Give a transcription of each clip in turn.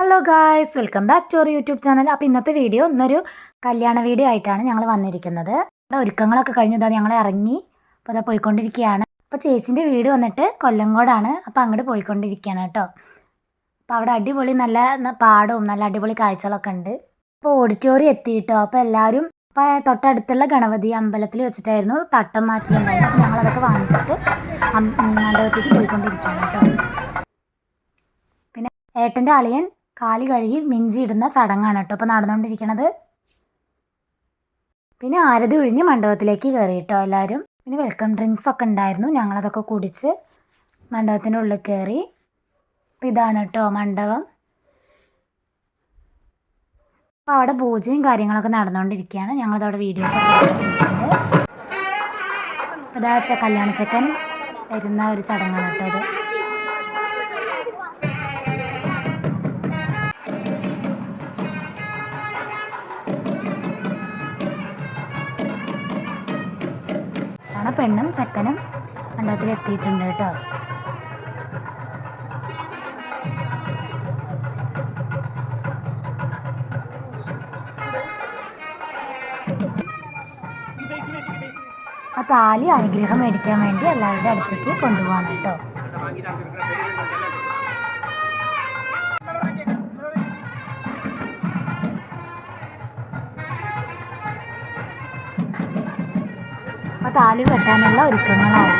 Hello guys, welcome back to our YouTube channel. അപ്പോൾ ഇന്നത്തെ video ഇന്നൊരു കല്യാണ വീഡിയോ ആയിട്ടാണ് ഞങ്ങൾ വന്നിരിക്കുന്നത്. ഇവിടെ ഒരുക്കങ്ങളൊക്കെ കഴിഞ്ഞതാ ഞങ്ങൾ ഇറങ്ങി. അപ്പോൾ അതാ പോയിക്കൊണ്ടിരിക്കുകയാണ്. അപ്പോൾ ചേച്ചീൻ്റെ വീട് വന്നിട്ട് കൊല്ലങ്കോടാണ്. അപ്പോൾ അങ്ങോട്ട് പോയിക്കൊണ്ടിരിക്കുകയാണ് കേട്ടോ. അപ്പോൾ അവിടെ അടിപൊളി നല്ല പാടവും നല്ല അടിപൊളി കാഴ്ചകളൊക്കെ ഉണ്ട്. അപ്പോൾ ഓഡിറ്റോറിയം എത്തി കേട്ടോ. അപ്പോൾ എല്ലാവരും ഇപ്പോൾ തൊട്ടടുത്തുള്ള ഗണപതി അമ്പലത്തിൽ വെച്ചിട്ടായിരുന്നു തട്ടം മാറ്റലുണ്ടായിരുന്നു. അപ്പോൾ ഞങ്ങളതൊക്കെ വാങ്ങിച്ചിട്ട് മണ്ഡപത്തേക്ക് പോയിക്കൊണ്ടിരിക്കുകയാണ് കേട്ടോ. പിന്നെ ഏട്ടൻ്റെ അളിയൻ കാല് കഴുകി മിഞ്ചി ഇടുന്ന ചടങ്ങാണ് കേട്ടോ ഇപ്പോൾ നടന്നുകൊണ്ടിരിക്കണത്. പിന്നെ ആരതി ഒഴിഞ്ഞ് മണ്ഡപത്തിലേക്ക് കയറി കേട്ടോ എല്ലാവരും. പിന്നെ വെൽക്കം ഡ്രിങ്ക്സ് ഒക്കെ ഉണ്ടായിരുന്നു. ഞങ്ങളതൊക്കെ കുടിച്ച് മണ്ഡപത്തിൻ്റെ ഉള്ളിൽ കയറി. അപ്പോൾ ഇതാണ് കേട്ടോ മണ്ഡപം. അപ്പോൾ അവിടെ പൂജയും കാര്യങ്ങളൊക്കെ നടന്നുകൊണ്ടിരിക്കുകയാണ്. ഞങ്ങളതവിടെ വീഡിയോസൊക്കെ എടുത്തിട്ടുണ്ട്. അപ്പോൾ ഇതാ കല്യാണ ചെക്കൻ വരുന്ന ഒരു ചടങ്ങാണ് കേട്ടോ അത്. പെണ്ണും ചെക്കനും മണ്ഡപത്തിൽ എത്തിയിട്ടുണ്ട് കേട്ടോ. ആ താലി അനുഗ്രഹം മേടിക്കാൻ വേണ്ടി എല്ലാവരുടെ അടുത്തേക്ക് കൊണ്ടുപോകാൻ കേട്ടോ. അപ്പോൾ താലി കെട്ടാനുള്ള ഒരുക്കങ്ങളായി.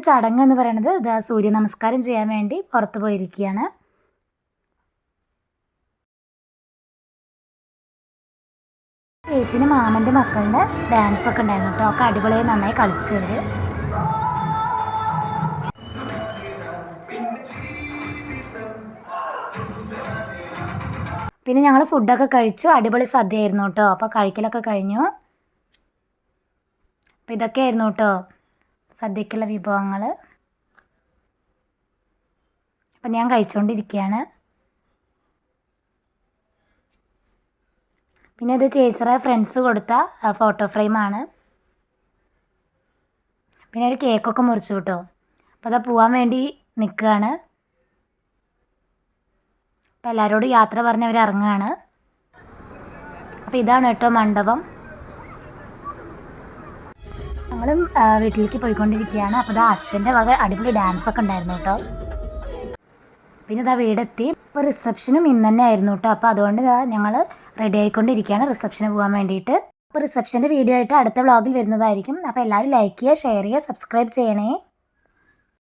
ചടങ്ങ് എന്ന് പറയുന്നത് ഇതാ സൂര്യ നമസ്കാരം ചെയ്യാൻ വേണ്ടി പുറത്ത് പോയിരിക്കുകയാണ്. ചേച്ചിന് മാമൻ്റെ മക്കളുടെ ഡാൻസ് ഒക്കെ ഉണ്ടായിരുന്നു കേട്ടോ. ഒക്കെ അടിപൊളിയായി നന്നായി കളിച്ചു അവർ. പിന്നെ ഞങ്ങൾ ഫുഡൊക്കെ കഴിച്ചു. അടിപൊളി സദ്യയായിരുന്നു കേട്ടോ. അപ്പോൾ കഴിക്കലൊക്കെ കഴിഞ്ഞു. അപ്പോൾ ഇതൊക്കെയായിരുന്നു കേട്ടോ സദ്യക്കുള്ള വിഭവങ്ങൾ. അപ്പം ഞാൻ കഴിച്ചുകൊണ്ടിരിക്കുകയാണ്. പിന്നെ ഇത് ചേച്ചിയുടെ ഫ്രണ്ട്സ് കൊടുത്ത ഫോട്ടോ ഫ്രെയിമാണ്. പിന്നെ ഒരു കേക്കൊക്കെ മുറിച്ചു കേട്ടോ. അപ്പോൾ അതാ പോവാൻ വേണ്ടി നിൽക്കുകയാണ്. അപ്പോൾ എല്ലാവരോടും യാത്ര പറഞ്ഞ് അവർ ഇറങ്ങുകയാണ്. അപ്പോൾ ഇതാണ് കേട്ടോ മണ്ഡപം. ഞങ്ങളും വീട്ടിലേക്ക് പോയിക്കൊണ്ടിരിക്കുകയാണ്. അപ്പോൾ ഇതാ അശ്വൻ്റെ വക അടിപൊളി ഡാൻസൊക്കെ ഉണ്ടായിരുന്നു കേട്ടോ. പിന്നെ ഇതാ വീടെത്തി. ഇപ്പോൾ റിസപ്ഷനും ഇന്ന് തന്നെ ആയിരുന്നു കേട്ടോ. അപ്പോൾ അതുകൊണ്ട് ഇതാ ഞങ്ങൾ റെഡി ആയിക്കൊണ്ടിരിക്കുകയാണ് റിസപ്ഷന് പോകാൻ വേണ്ടിയിട്ട്. അപ്പോൾ റിസപ്ഷൻ്റെ വീഡിയോ ആയിട്ട് അടുത്ത വ്ളോഗിൽ വരുന്നതായിരിക്കും. അപ്പോൾ എല്ലാവരും ലൈക്ക് ചെയ്യുക, ഷെയർ ചെയ്യുക, സബ്സ്ക്രൈബ് ചെയ്യണേ.